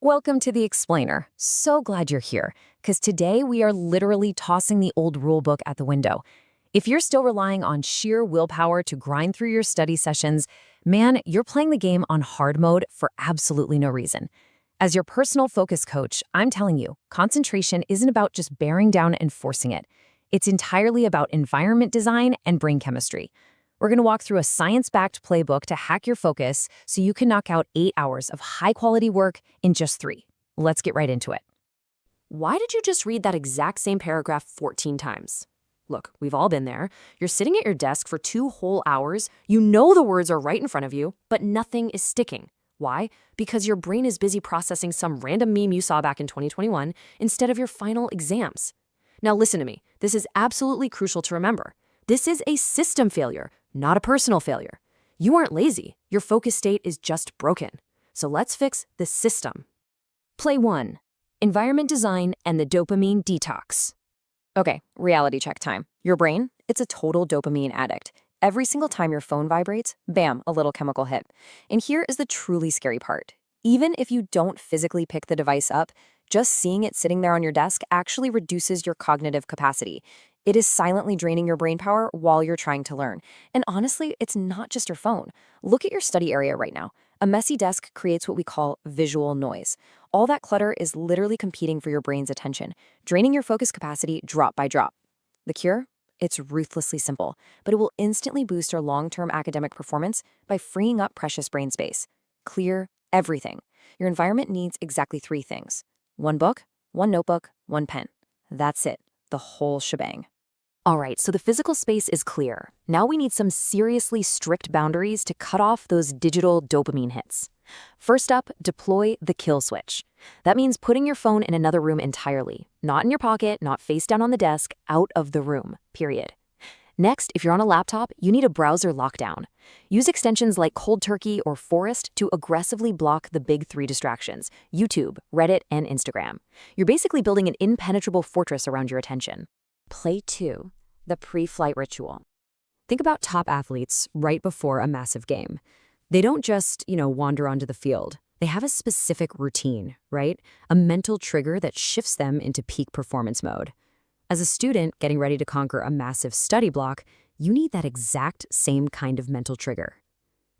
Welcome to The Explainer. So glad you're here, because today we are literally tossing the old rulebook at the window. If you're still relying on sheer willpower to grind through your study sessions, man, you're playing the game on hard mode for absolutely no reason. As your personal focus coach, I'm telling you, concentration isn't about just bearing down and forcing it. It's entirely about environment design and brain chemistry. We're going to walk through a science-backed playbook to hack your focus so you can knock out 8 hours of high-quality work in just 3. Let's get right into it. Why did you just read that exact same paragraph 14 times? Look, we've all been there. You're sitting at your desk for 2 whole hours. You know the words are right in front of you, but nothing is sticking. Why? Because your brain is busy processing some random meme you saw back in 2021 instead of your final exams. Now listen to me. This is absolutely crucial to remember. This is a system failure, not a personal failure. You aren't lazy. Your focus state is just broken. So let's fix the system. Play 1. Environment design and the dopamine detox. Okay, reality check time. Your brain, it's a total dopamine addict. Every single time your phone vibrates, bam, a little chemical hit. And here is the truly scary part. Even if you don't physically pick the device up, just seeing it sitting there on your desk actually reduces your cognitive capacity. It is silently draining your brain power while you're trying to learn. And honestly, it's not just your phone. Look at your study area right now. A messy desk creates what we call visual noise. All that clutter is literally competing for your brain's attention, draining your focus capacity drop by drop. The cure? It's ruthlessly simple, but it will instantly boost your long-term academic performance by freeing up precious brain space. Clear everything. Your environment needs exactly 3 things. 1 book, 1 notebook, 1 pen. That's it. The whole shebang. All right, so the physical space is clear. Now we need some seriously strict boundaries to cut off those digital dopamine hits. First up, deploy the kill switch. That means putting your phone in another room entirely. Not in your pocket, not face down on the desk, out of the room, period. Next, if you're on a laptop, you need a browser lockdown. Use extensions like Cold Turkey or Forest to aggressively block the big 3 distractions: YouTube, Reddit, and Instagram. You're basically building an impenetrable fortress around your attention. Play 2, the pre-flight ritual. Think about top athletes right before a massive game. They don't just, wander onto the field. They have a specific routine, right? A mental trigger that shifts them into peak performance mode. As a student getting ready to conquer a massive study block, you need that exact same kind of mental trigger.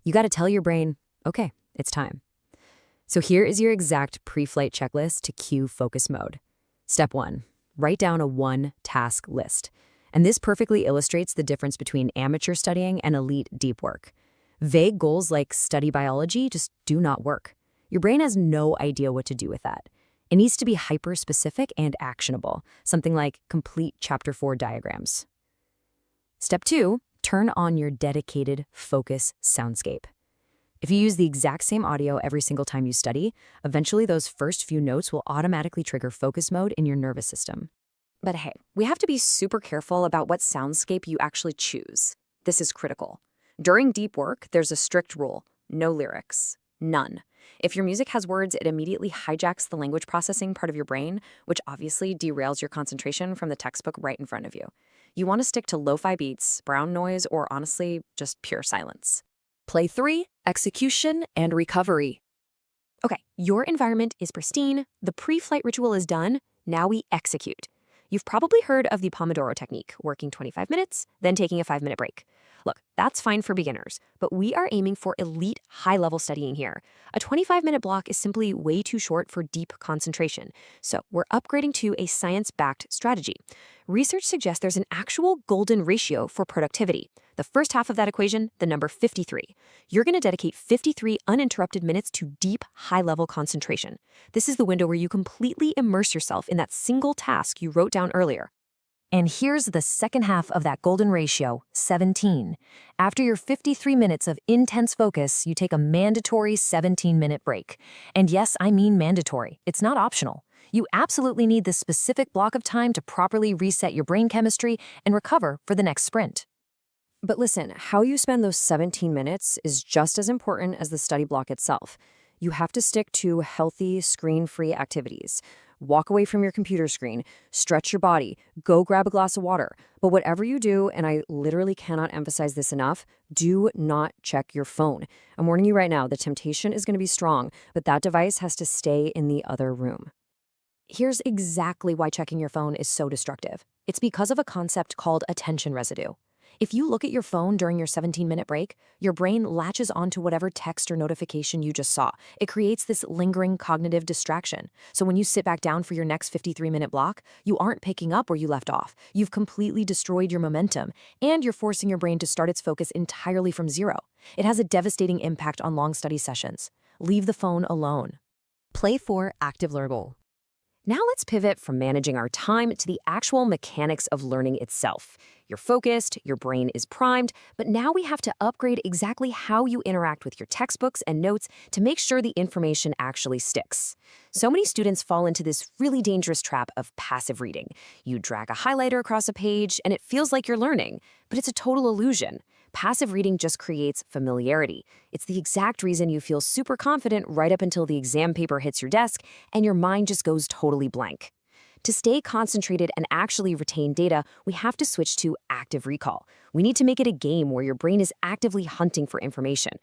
You got to tell your brain, okay, it's time. So here is your exact pre-flight checklist to cue focus mode. Step 1, write down a 1-task list. And this perfectly illustrates the difference between amateur studying and elite deep work. Vague goals like study biology just do not work. Your brain has no idea what to do with that. It needs to be hyper-specific and actionable, something like complete Chapter 4 diagrams. Step 2, turn on your dedicated focus soundscape. If you use the exact same audio every single time you study, eventually those first few notes will automatically trigger focus mode in your nervous system. But hey, we have to be super careful about what soundscape you actually choose. This is critical. During deep work, there's a strict rule: no lyrics. None. If your music has words, it immediately hijacks the language processing part of your brain, which obviously derails your concentration from the textbook right in front of you. You want to stick to lo-fi beats, brown noise, or honestly, just pure silence. Play 3, execution and recovery. Okay, your environment is pristine, the pre-flight ritual is done, now we execute. You've probably heard of the Pomodoro technique, working 25 minutes, then taking a 5-minute break. Look, that's fine for beginners, but we are aiming for elite high-level studying here. A 25-minute block is simply way too short for deep concentration, so we're upgrading to a science-backed strategy. Research suggests there's an actual golden ratio for productivity. The first half of that equation, the number 53. You're going to dedicate 53 uninterrupted minutes to deep, high-level concentration. This is the window where you completely immerse yourself in that single task you wrote down earlier. And here's the second half of that golden ratio, 17. After your 53 minutes of intense focus, you take a mandatory 17-minute break. And yes, I mean mandatory. It's not optional. You absolutely need this specific block of time to properly reset your brain chemistry and recover for the next sprint. But listen, how you spend those 17 minutes is just as important as the study block itself. You have to stick to healthy, screen-free activities. walk away from your computer screen, stretch your body, go grab a glass of water. But whatever you do, and I literally cannot emphasize this enough, do not check your phone. I'm warning you right now, the temptation is going to be strong, but that device has to stay in the other room. Here's exactly why checking your phone is so destructive. It's because of a concept called attention residue. If you look at your phone during your 17-minute break, your brain latches onto whatever text or notification you just saw. It creates this lingering cognitive distraction. So when you sit back down for your next 53-minute block, you aren't picking up where you left off. You've completely destroyed your momentum, and you're forcing your brain to start its focus entirely from zero. It has a devastating impact on long study sessions. Leave the phone alone. Play 4 Active Learn Goal. Now let's pivot from managing our time to the actual mechanics of learning itself. You're focused, your brain is primed, but now we have to upgrade exactly how you interact with your textbooks and notes to make sure the information actually sticks. So many students fall into this really dangerous trap of passive reading. You drag a highlighter across a page and it feels like you're learning, but it's a total illusion. Passive reading just creates familiarity. It's the exact reason you feel super confident right up until the exam paper hits your desk and your mind just goes totally blank. To stay concentrated and actually retain data, we have to switch to active recall. We need to make it a game where your brain is actively hunting for information.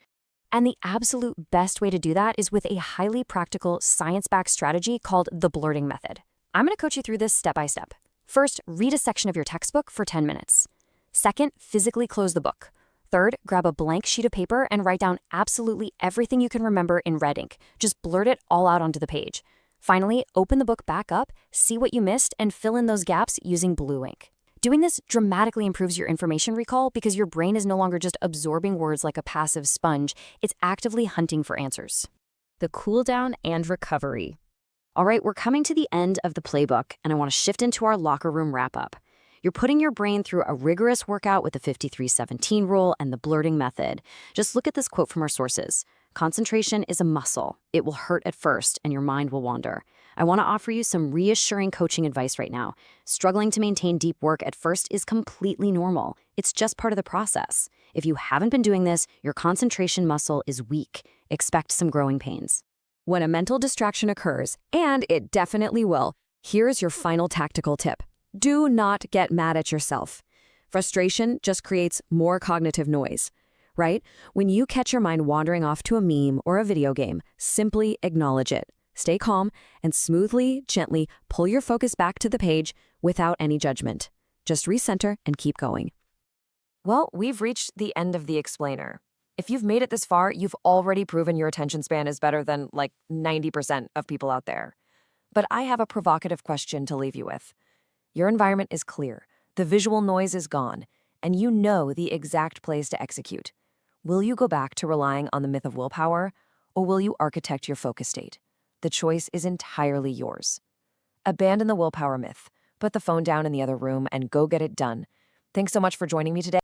And the absolute best way to do that is with a highly practical, science-backed strategy called the blurting method. I'm going to coach you through this step by step. First, read a section of your textbook for 10 minutes. Second, physically close the book. Third, grab a blank sheet of paper and write down absolutely everything you can remember in red ink. Just blurt it all out onto the page. Finally, open the book back up, see what you missed, and fill in those gaps using blue ink. Doing this dramatically improves your information recall because your brain is no longer just absorbing words like a passive sponge, it's actively hunting for answers. The cool down and recovery. All right, we're coming to the end of the playbook, and I want to shift into our locker room wrap-up. You're putting your brain through a rigorous workout with the 53-17 rule and the blurting method. Just look at this quote from our sources. Concentration is a muscle. It will hurt at first, and your mind will wander. I want to offer you some reassuring coaching advice right now. Struggling to maintain deep work at first is completely normal. It's just part of the process. If you haven't been doing this, your concentration muscle is weak. Expect some growing pains. When a mental distraction occurs, and it definitely will, here's your final tactical tip. Do not get mad at yourself. Frustration just creates more cognitive noise, right? When you catch your mind wandering off to a meme or a video game, simply acknowledge it. Stay calm and smoothly, gently pull your focus back to the page without any judgment. Just recenter and keep going. Well, we've reached the end of the explainer. If you've made it this far, you've already proven your attention span is better than like 90% of people out there. But I have a provocative question to leave you with. Your environment is clear, the visual noise is gone, and you know the exact place to execute. Will you go back to relying on the myth of willpower, or will you architect your focus state? The choice is entirely yours. Abandon the willpower myth, put the phone down in the other room, and go get it done. Thanks so much for joining me today.